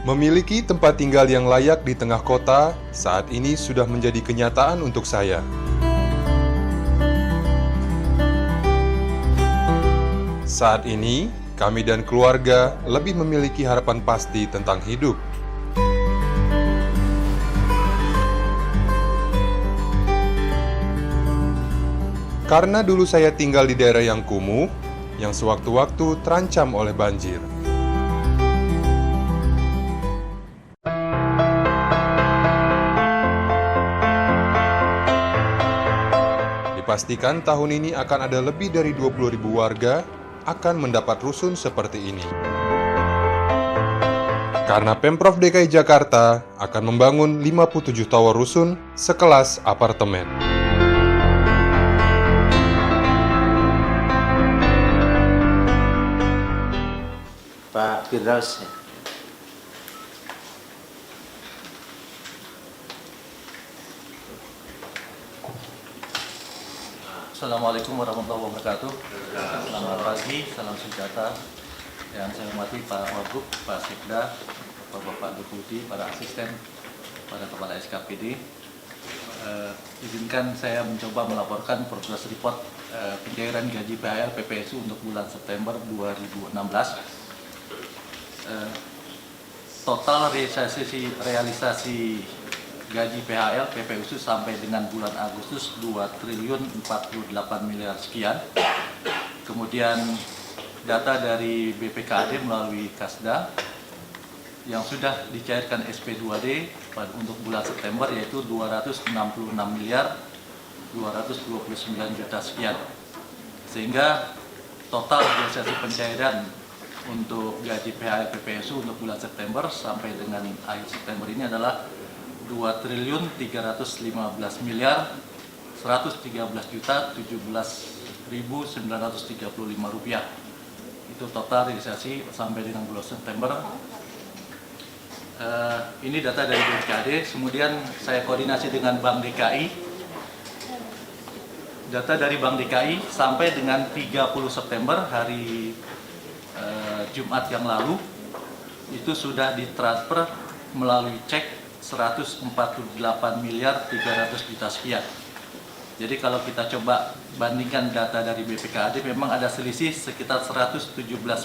Memiliki tempat tinggal yang layak di tengah kota saat ini sudah menjadi kenyataan untuk saya. Saat ini, kami dan keluarga lebih memiliki harapan pasti tentang hidup. Karena dulu saya tinggal di daerah yang kumuh, yang sewaktu-waktu terancam oleh banjir. Dipastikan tahun ini akan ada lebih dari 20.000 warga akan mendapat rusun seperti ini. Karena Pemprov DKI Jakarta akan membangun 57 tower rusun sekelas apartemen. Pak Firdaus ya. Assalamualaikum warahmatullahi wabarakatuh. Selamat pagi, salam sejahtera. Yang saya hormati Pak Wagub, Pak Sekda, Bapak Deputi, para asisten, para kepala SKPD. Izinkan saya mencoba melaporkan progres report pencairan gaji PHL PPSU untuk bulan September 2016. Total realisasi gaji PHL PPSU sampai dengan bulan Agustus 2 triliun 48 miliar sekian. Kemudian data dari BPKAD melalui Kasda yang sudah dicairkan SP2D untuk bulan September yaitu 266 miliar 229 juta sekian. Sehingga total realisasi pencairan untuk gaji PHL PPSU untuk bulan September sampai dengan akhir September ini adalah 2 triliun 315 miliar 113 juta 17.935 rupiah. Itu total realisasi sampai dengan bulan September. Ini data dari BPKAD. Kemudian saya koordinasi dengan Bank DKI. Data dari Bank DKI sampai dengan 30 September hari Jumat yang lalu itu sudah ditransfer melalui cek 148 miliar 300 juta sekian. Jadi kalau kita coba bandingkan data dari BPKAD memang ada selisih sekitar 117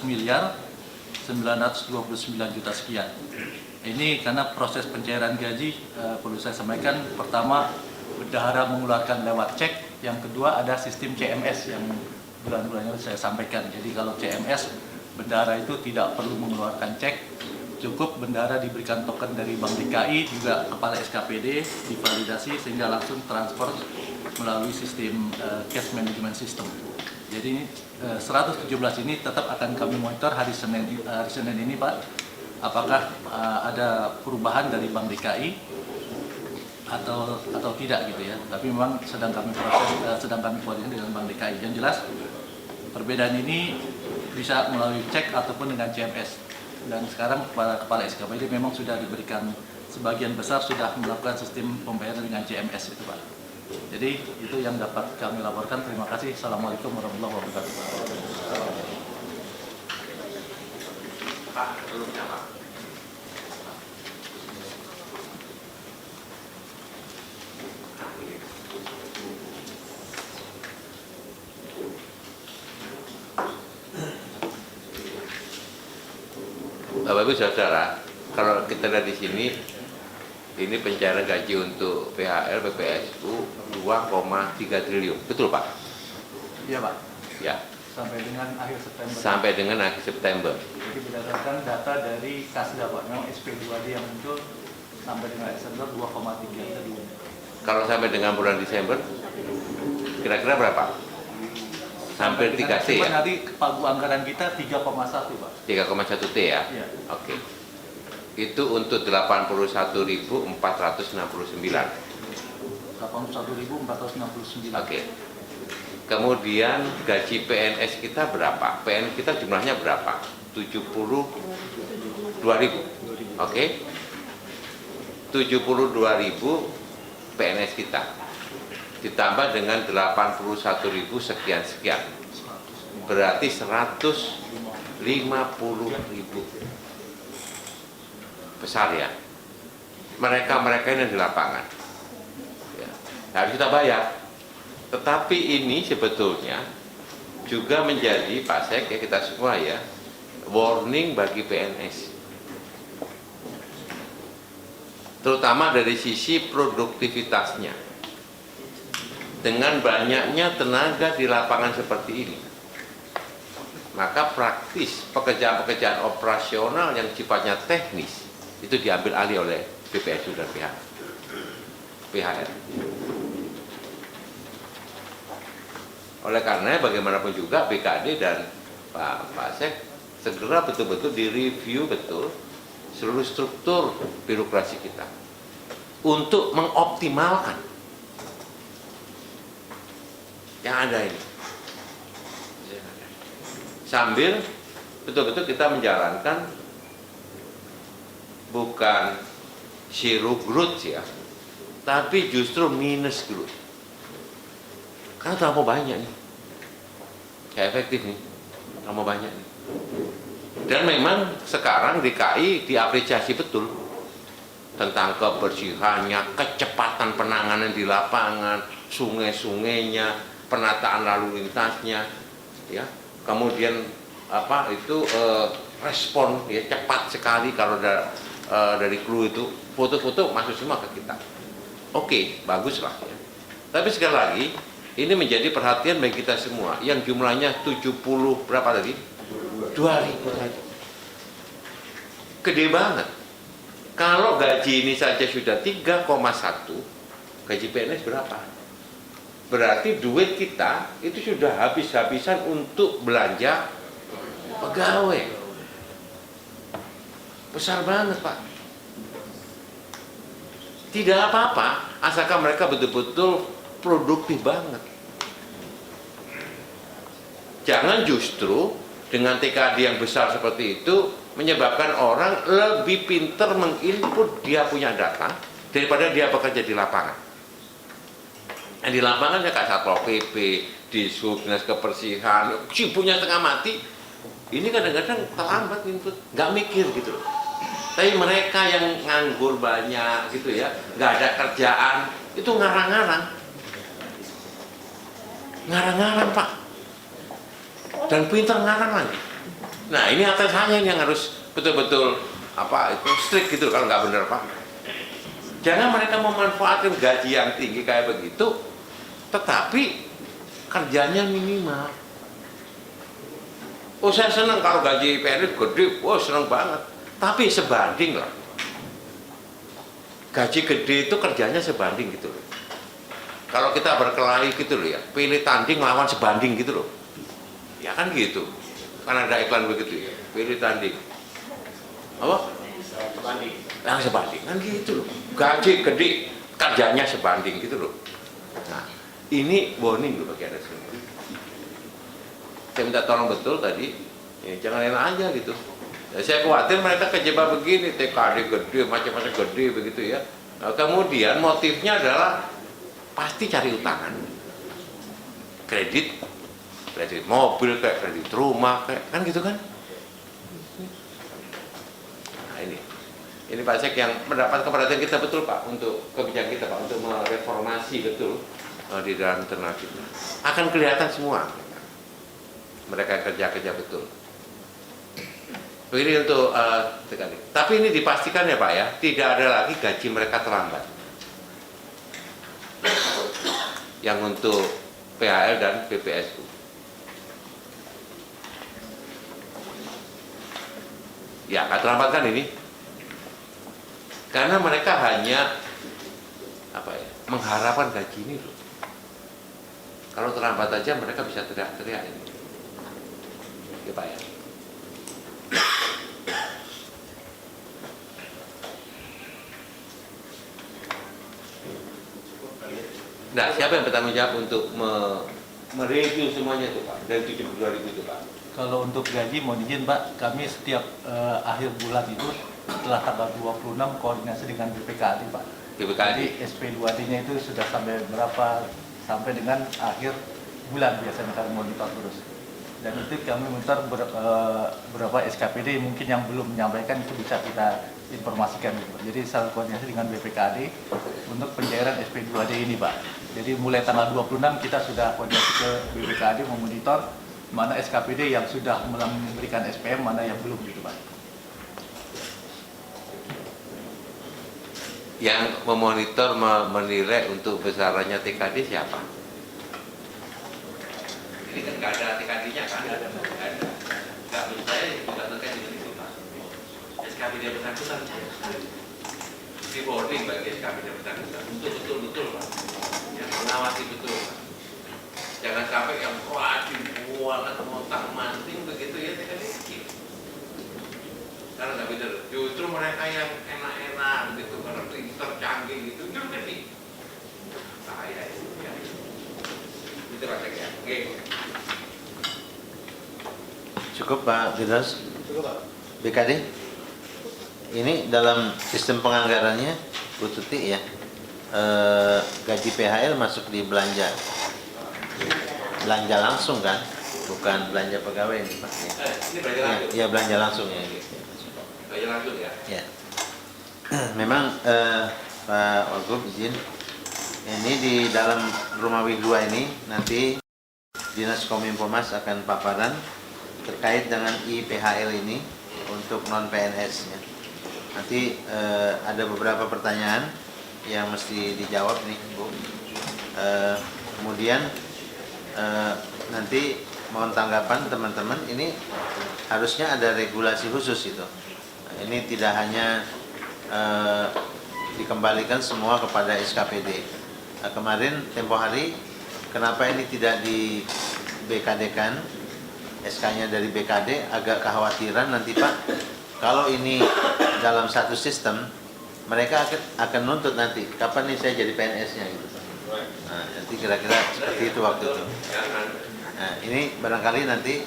miliar 929 juta sekian. Ini karena proses pencairan gaji perlu saya sampaikan, pertama bendahara mengeluarkan lewat cek, yang kedua ada sistem CMS yang bulan-bulan ini saya sampaikan. Jadi kalau CMS bendahara itu tidak perlu mengeluarkan cek, cukup bendahara diberikan token dari Bank DKI, juga kepala SKPD divalidasi sehingga langsung transfer melalui sistem cash management system. Jadi 117 ini tetap akan kami monitor hari Senin ini Pak, apakah ada perubahan dari Bank DKI atau tidak gitu ya. Tapi memang sedang kami proses, sedang kami koordinasi dengan Bank DKI. Yang jelas perbedaan ini bisa melalui cek ataupun dengan CMS. Dan sekarang para kepala SKPD memang sudah diberikan, sebagian besar sudah melakukan sistem pembayaran dengan CMS itu Pak. Jadi itu yang dapat kami laporkan. Terima kasih. Assalamualaikum warahmatullahi wabarakatuh. Bapak Ibu Saudara, kalau kita lihat di sini, ini pencairan gaji untuk PHL PPSU 2,3 triliun, betul Pak? Iya Pak. Ya. Sampai dengan akhir September. Sampai dengan akhir September. Jadi berdasarkan data dari Kasda Pak, memang SP2D yang muncul sampai dengan Desember 2,3 triliun. Kalau sampai dengan bulan Desember, kira-kira berapa? Hampir 3T ya? Nanti pagu anggaran kita 3,1 Pak. 3,1 T ya? Iya. Oke. Itu untuk 81.469. 81.469. Oke. Kemudian gaji PNS kita berapa? PNS kita jumlahnya berapa? 72.000. Oke. 72.000 PNS kita. Ditambah dengan 81.000 sekian-sekian. Berarti 150.000. besar ya. Mereka-mereka ini di lapangan. Ya, harus kita bayar. Tetapi ini sebetulnya juga menjadi Pak Sek ya, kita semua ya, warning bagi PNS. Terutama dari sisi produktivitasnya. Dengan banyaknya tenaga di lapangan seperti ini, maka praktis pekerjaan-pekerjaan operasional yang sifatnya teknis itu diambil alih oleh BPSU dan PHR. Oleh karena bagaimanapun juga BKD dan Pak Sek segera betul-betul direview betul seluruh struktur birokrasi kita untuk mengoptimalkan yang ada ini. Sambil betul-betul kita menjalankan bukan zero growth ya, tapi justru minus growth. Karena terlalu banyak nih, kayak efektif nih, terlalu banyak nih. Dan memang sekarang DKI diapresiasi betul tentang kebersihannya, kecepatan penanganan di lapangan, sungai-sungainya, penataan lalu lintasnya, ya. Kemudian respon ya cepat sekali kalau dari kru itu foto-foto masuk semua ke kita. Oke, bagus lah ya. Tapi sekali lagi ini menjadi perhatian bagi kita semua yang jumlahnya 70 berapa tadi? 2.000 tadi. Gede banget. Kalau gaji ini saja sudah 3,1, gaji PNS berapa? Berarti duit kita itu sudah habis-habisan untuk belanja pegawai. Besar banget Pak. Tidak apa-apa, asalkan mereka betul-betul produktif banget. Jangan justru dengan TKD yang besar seperti itu menyebabkan orang lebih pintar menginput dia punya data daripada dia bekerja di lapangan. Di lapangannya Kak Satpol PP, di Dinas Kebersihan, sibuknya setengah mati. Ini kadang-kadang terlambat input, nggak mikir gitu loh. Tapi mereka yang nganggur banyak gitu ya, nggak ada kerjaan, itu ngarang-ngarang. Ngarang-ngarang Pak. Dan pintar ngarang lagi. Nah ini atasannya yang harus betul-betul strict gitu kalau nggak benar Pak. Jangan mereka memanfaatkan gaji yang tinggi kayak begitu, tetapi kerjanya minimal. Oh saya senang kalau gaji PNS gede, wah senang banget. Tapi sebanding lah. Gaji gede itu kerjanya sebanding gitu loh. Kalau kita berkelahi gitu loh ya, pilih tanding lawan sebanding gitu loh. Ya kan gitu. Kan ada iklan begitu ya, pilih tanding. Apa? Sebanding. Yang sebanding kan gitu loh. Gaji gede, kerjanya sebanding gitu loh. Nah, ini warning loh bagi Anda semua. Saya minta tolong betul tadi, ya, jangan enak aja gitu. Ya, saya khawatir mereka kejebak begini, TKD gede, macam-macam gede begitu ya. Nah, kemudian motifnya adalah pasti cari utangan, kredit mobil, kayak kredit rumah, kayak kan gitu kan. Nah ini Pak Sek yang mendapat keperhatian kita betul Pak untuk kebijakan kita Pak untuk mereformasi betul di dalam internal kita. Akan kelihatan semua mereka kerja betul. Begini untuk tapi ini dipastikan ya Pak ya, tidak ada lagi gaji mereka terlambat. Yang untuk PHL dan BPSU. Ya, nggak terlambat kan ini? Karena mereka hanya mengharapkan gaji ini loh. Kalau terlambat aja mereka bisa teriak-teriak ini. Ya Pak ya. Nah, siapa yang bertanggung jawab untuk mereview semuanya itu Pak, dari 72.000 itu Pak? Kalau untuk gaji, mohon izin Pak, kami setiap akhir bulan itu setelah tanggal 26 koordinasi dengan BPKD Pak. BPKD. Jadi SP2D-nya itu sudah sampai berapa, sampai dengan akhir bulan biasanya kami monitor terus. Dan itu kami monitor berapa beberapa SKPD mungkin yang belum menyampaikan itu bisa kita informasikan gitu, Pak. Jadi salah koordinasi dengan BPKAD untuk pencairan SP2D ini, Pak. Jadi mulai tanggal 26 kita sudah koordinasi ke BPKAD memonitor mana SKPD yang sudah memberikan SPM, mana yang belum gitu, Pak. Yang memonitor, menilai untuk besarannya TKD siapa? Ini kan nggak ada TKD-nya kan? Nggak ada. Nggak, menurut saya juga terkait dengan itu, Pak. SKPD bersangkutan di boarding bagi SKPD bersangkutan untuk betul-betul, Pak. Yang mengawasi betul, Pak. Jangan sampai yang dibuat montang-manting begitu ya TKD kecil. Karena nggak betul. Justru mereka yang enak-enak gitu, karena tercanggih gitu, justru gede. Bahaya itu. Ya. Itu rasanya. Oke. Cukup Pak Firdaus? BKD? Ini dalam sistem penganggarannya, Bu Tuti ya, gaji PHL masuk di belanja langsung kan, bukan belanja pegawai ini Pak. Ini belanja langsung. Ya belanja langsung ya. Belanja langsung ya. Ya. Memang Pak Wagub izin, ini di dalam Romawi 2 ini nanti Dinas Kominfo-Mas akan paparan terkait dengan IPHL ini untuk non PNS ya. Nanti ada beberapa pertanyaan yang mesti dijawab nih Bu. Kemudian nanti mohon tanggapan teman-teman, ini harusnya ada regulasi khusus itu. Ini tidak hanya dikembalikan semua kepada SKPD. Kemarin tempo hari kenapa ini tidak di BKD-kan, SK-nya dari BKD, agak kekhawatiran nanti Pak, kalau ini dalam satu sistem, mereka akan nuntut nanti, kapan nih saya jadi PNS-nya gitu. Nah, nanti kira-kira seperti itu waktu itu. Nah, ini barangkali nanti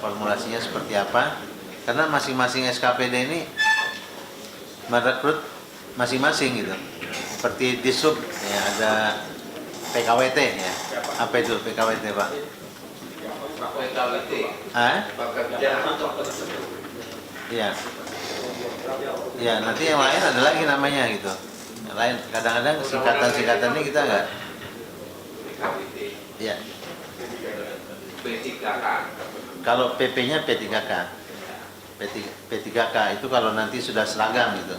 formulasinya seperti apa, karena masing-masing SKPD ini merekrut masing-masing gitu. Seperti di sub, ya, ada PKWT ya. Apa itu PKWT Pak? PKWT. Pekerja. Iya. Ya, nanti yang lain ada lagi namanya gitu. Yang lain kadang-kadang singkatan-singkatannya kita enggak. PKWT. Iya. P3K. Kalau PP-nya P3K. P3K itu kalau nanti sudah seragam gitu.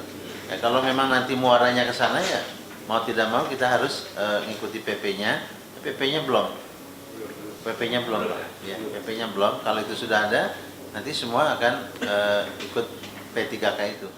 Ya, kalau memang nanti muaranya ke sana ya mau tidak mau kita harus ngikuti PP-nya. PP-nya belum. PP-nya belum. Ya, PP-nya belum. Kalau itu sudah ada, nanti semua akan ikut P3K itu.